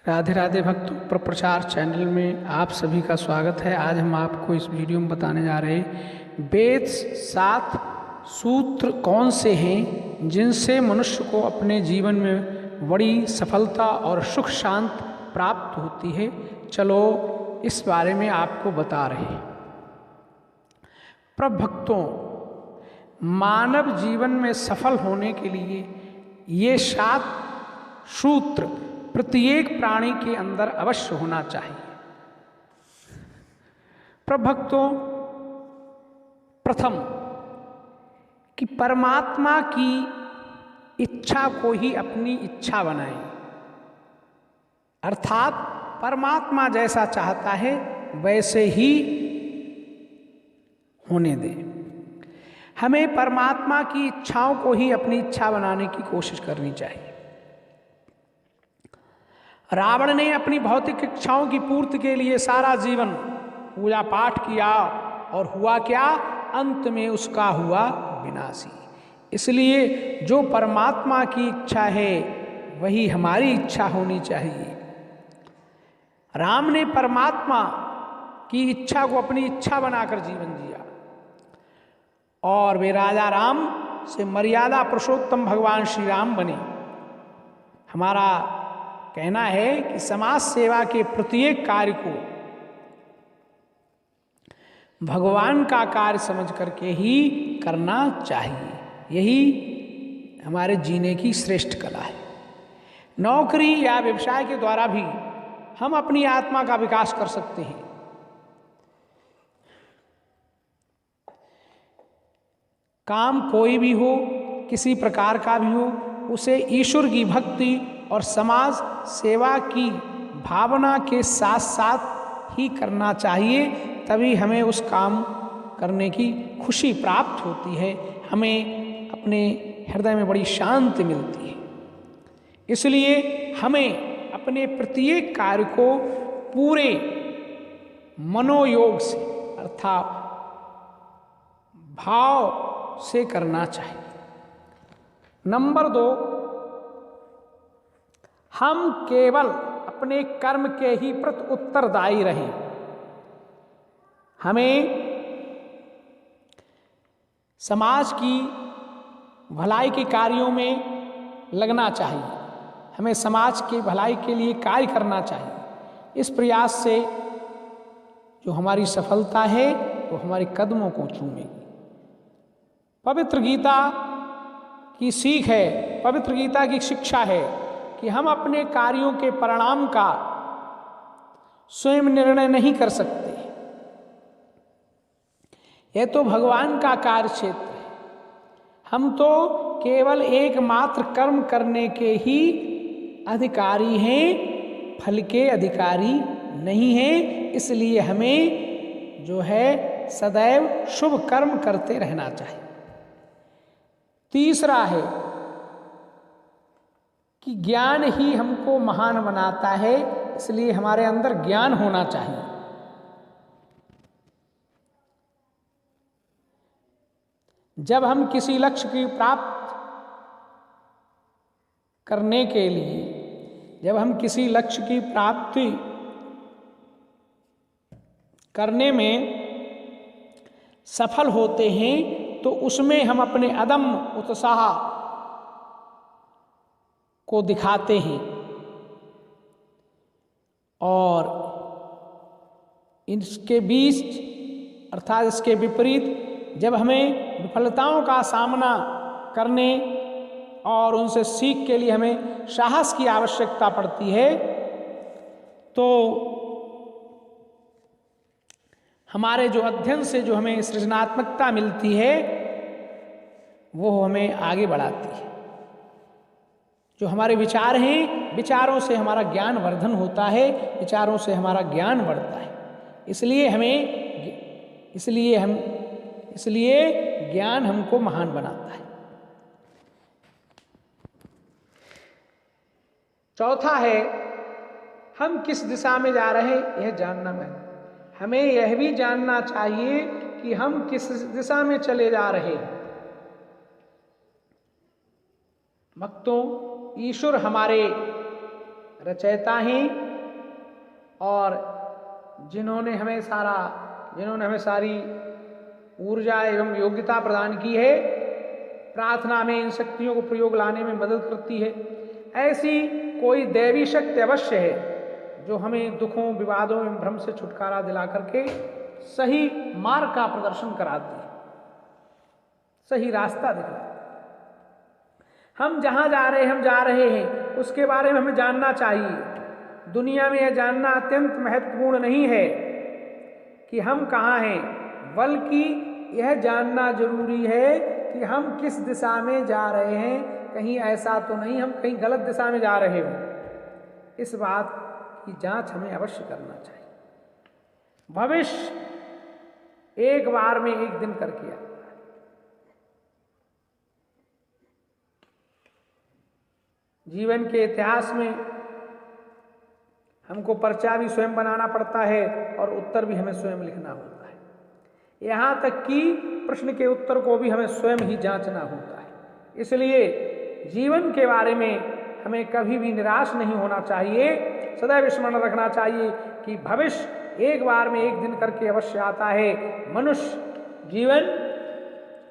राधे राधे भक्तों, प्रचार चैनल में आप सभी का स्वागत है। आज हम आपको इस वीडियो में बताने जा रहे हैं वेद 7 सूत्र कौन से हैं जिनसे मनुष्य को अपने जीवन में बड़ी सफलता और सुख शांत प्राप्त होती है। चलो इस बारे में आपको बता रहे हैं। प्रभ भक्तों, मानव जीवन में सफल होने के लिए ये 7 सूत्र प्रत्येक प्राणी के अंदर अवश्य होना चाहिए। प्रभक्तों, प्रथम कि परमात्मा की इच्छा को ही अपनी इच्छा बनाएं, अर्थात परमात्मा जैसा चाहता है वैसे ही होने दें। हमें परमात्मा की इच्छाओं को ही अपनी इच्छा बनाने की कोशिश करनी चाहिए। रावण ने अपनी भौतिक इच्छाओं की पूर्ति के लिए सारा जीवन पूजा पाठ किया और हुआ क्या? अंत में उसका हुआ विनाशी। इसलिए जो परमात्मा की इच्छा है वही हमारी इच्छा होनी चाहिए। राम ने परमात्मा की इच्छा को अपनी इच्छा बनाकर जीवन जिया और वे राजा राम से मर्यादा पुरुषोत्तम भगवान श्री राम बने। हमारा कहना है कि समाज सेवा के प्रत्येक कार्य को भगवान का कार्य समझ करके ही करना चाहिए। यही हमारे जीने की श्रेष्ठ कला है। नौकरी या व्यवसाय के द्वारा भी हम अपनी आत्मा का विकास कर सकते हैं। काम कोई भी हो, किसी प्रकार का भी हो, उसे ईश्वर की भक्ति और समाज सेवा की भावना के साथ साथ ही करना चाहिए। तभी हमें उस काम करने की खुशी प्राप्त होती है, हमें अपने हृदय में बड़ी शांति मिलती है। इसलिए हमें अपने प्रत्येक कार्य को पूरे मनोयोग से अर्थात भाव से करना चाहिए। नंबर 2, हम केवल अपने कर्म के ही प्रति उत्तरदायी रहें। हमें समाज की भलाई के कार्यों में लगना चाहिए, हमें समाज की भलाई के लिए कार्य करना चाहिए। इस प्रयास से जो हमारी सफलता है वो हमारे कदमों को चूमेगी। पवित्र गीता की सीख है, पवित्र गीता की शिक्षा है कि हम अपने कार्यों के परिणाम का स्वयं निर्णय नहीं कर सकते। यह तो भगवान का कार्य क्षेत्र है। हम तो केवल एकमात्र कर्म करने के ही अधिकारी हैं, फल के अधिकारी नहीं हैं। इसलिए हमें जो है सदैव शुभ कर्म करते रहना चाहिए। तीसरा है कि ज्ञान ही हमको महान बनाता है, इसलिए हमारे अंदर ज्ञान होना चाहिए। जब हम किसी लक्ष्य की प्राप्त करने के लिए, जब हम किसी लक्ष्य की प्राप्ति करने में सफल होते हैं तो उसमें हम अपने अदम्य उत्साह को दिखाते हैं और इसके बीच अर्थात इसके विपरीत जब हमें विफलताओं का सामना करने और उनसे सीख के लिए हमें साहस की आवश्यकता पड़ती है तो हमारे जो अध्ययन से जो हमें सृजनात्मकता मिलती है वो हमें आगे बढ़ाती है। जो हमारे विचार हैं, विचारों से हमारा ज्ञान वर्धन होता है, विचारों से हमारा ज्ञान बढ़ता है। इसलिए ज्ञान हमको महान बनाता है। चौथा है हम किस दिशा में जा रहे हैं यह जानना महत्वपूर्ण। हमें यह भी जानना चाहिए कि हम किस दिशा में चले जा रहे हैं। भक्तों, ईश्वर हमारे रचयिता हैं और जिन्होंने हमें सारी ऊर्जा एवं योग्यता प्रदान की है, प्रार्थना में इन शक्तियों को प्रयोग लाने में मदद करती है। ऐसी कोई दैवी शक्ति अवश्य है जो हमें दुखों, विवादों एवं भ्रम से छुटकारा दिला करके सही मार्ग का प्रदर्शन कराती है, सही रास्ता दिखलाती है। हम जहां जा रहे हैं उसके बारे में हमें जानना चाहिए। दुनिया में यह जानना अत्यंत महत्वपूर्ण नहीं है कि हम कहाँ हैं, बल्कि यह जानना जरूरी है कि हम किस दिशा में जा रहे हैं। कहीं ऐसा तो नहीं हम कहीं गलत दिशा में जा रहे हो। इस बात की जांच हमें अवश्य करना चाहिए। भविष्य एक बार में एक दिन करके आता है। जीवन के इतिहास में हमको पर्चा भी स्वयं बनाना पड़ता है और उत्तर भी हमें स्वयं लिखना होता है। यहाँ तक कि प्रश्न के उत्तर को भी हमें स्वयं ही जांचना होता है। इसलिए जीवन के बारे में हमें कभी भी निराश नहीं होना चाहिए। सदैव स्मरण रखना चाहिए कि भविष्य एक बार में एक दिन करके अवश्य आता है। मनुष्य जीवन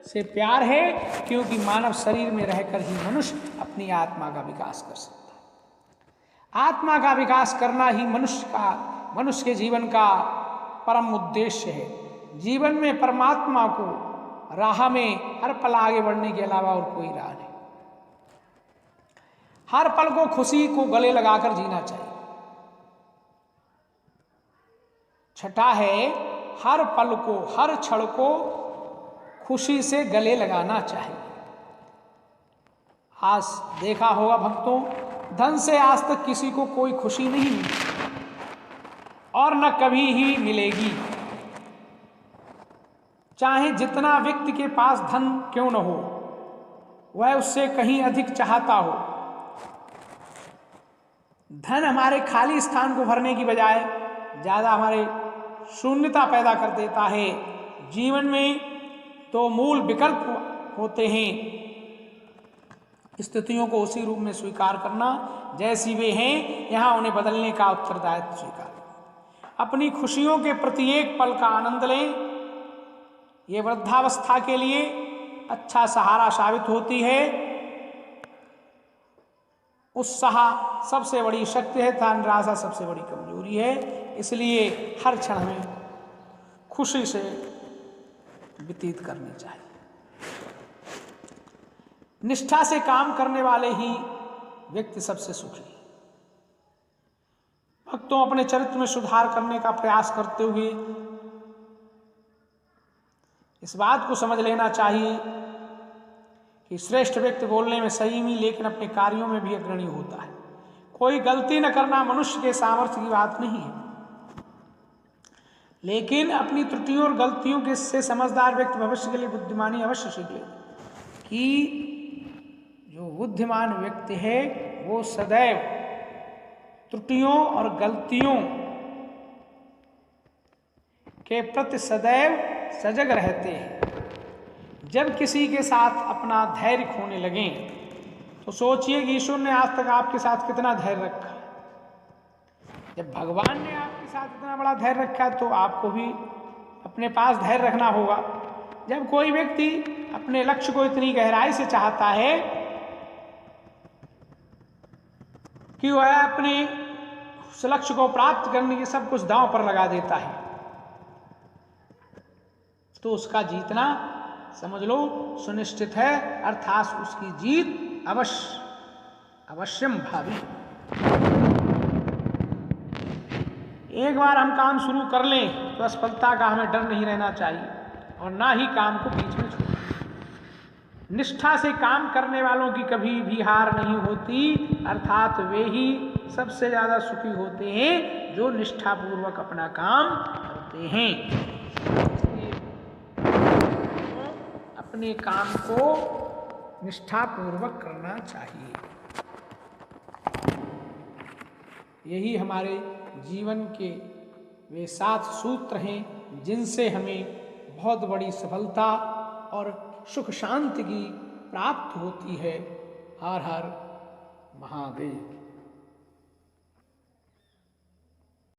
से प्यार है क्योंकि मानव शरीर में रहकर ही मनुष्य अपनी आत्मा का विकास कर सकता है। आत्मा का विकास करना ही मनुष्य के जीवन का परम उद्देश्य है। जीवन में परमात्मा को राह में हर पल आगे बढ़ने के अलावा और कोई राह नहीं। हर पल को खुशी को गले लगाकर जीना चाहिए। छठा है हर पल को, हर क्षण को खुशी से गले लगाना चाहिए। आज देखा होगा भक्तों, धन से आज तक किसी को कोई खुशी नहीं मिली और न कभी ही मिलेगी। चाहे जितना व्यक्ति के पास धन क्यों न हो, वह उससे कहीं अधिक चाहता हो। धन हमारे खाली स्थान को भरने की बजाय ज्यादा हमारे शून्यता पैदा कर देता है। जीवन में तो मूल विकल्प होते हैं, स्थितियों को उसी रूप में स्वीकार करना जैसी वे हैं, यहाँ उन्हें बदलने का उत्तरदायित्व स्वीकार। अपनी खुशियों के प्रत्येक पल का आनंद लें। ये वृद्धावस्था के लिए अच्छा सहारा साबित होती है। उत्साह सबसे बड़ी शक्ति है, निराशा सबसे बड़ी कमजोरी है। इसलिए हर क्षण हमें खुशी से व्यतीत करनी चाहिए। निष्ठा से काम करने वाले ही व्यक्ति सबसे सुखी। भक्तों, अपने चरित्र में सुधार करने का प्रयास करते हुए इस बात को समझ लेना चाहिए कि श्रेष्ठ व्यक्ति बोलने में संयमी लेकिन अपने कार्यों में भी अग्रणी होता है। कोई गलती न करना मनुष्य के सामर्थ्य की बात नहीं है, लेकिन अपनी त्रुटियों और गलतियों के से समझदार व्यक्ति भविष्य के लिए बुद्धिमानी अवश्य सीख ले कि जो बुद्धिमान व्यक्ति है वो सदैव त्रुटियों और गलतियों के प्रति सदैव सजग रहते हैं। जब किसी के साथ अपना धैर्य खोने लगें तो सोचिए कि ईश्वर ने आज तक आपके साथ कितना धैर्य रखा है। जब भगवान ने आपके साथ इतना बड़ा धैर्य रखा है तो आपको भी अपने पास धैर्य रखना होगा। जब कोई व्यक्ति अपने लक्ष्य को इतनी गहराई से चाहता है कि वह अपने उस लक्ष्य को प्राप्त करने के सब कुछ दांव पर लगा देता है, तो उसका जीतना समझ लो सुनिश्चित है, अर्थात उसकी जीत अवश्यम भावी। एक बार हम काम शुरू कर लें तो असफलता का हमें डर नहीं रहना चाहिए और ना ही काम को बीच में छोड़ना। निष्ठा से काम करने वालों की कभी भी हार नहीं होती, अर्थात वे ही सबसे ज्यादा सुखी होते हैं जो निष्ठापूर्वक अपना काम करते हैं। अपने काम को निष्ठापूर्वक करना चाहिए। यही हमारे जीवन के वे 7 सूत्र हैं जिनसे हमें बहुत बड़ी सफलता और सुख शांति की प्राप्त होती है। हर हर महादेव।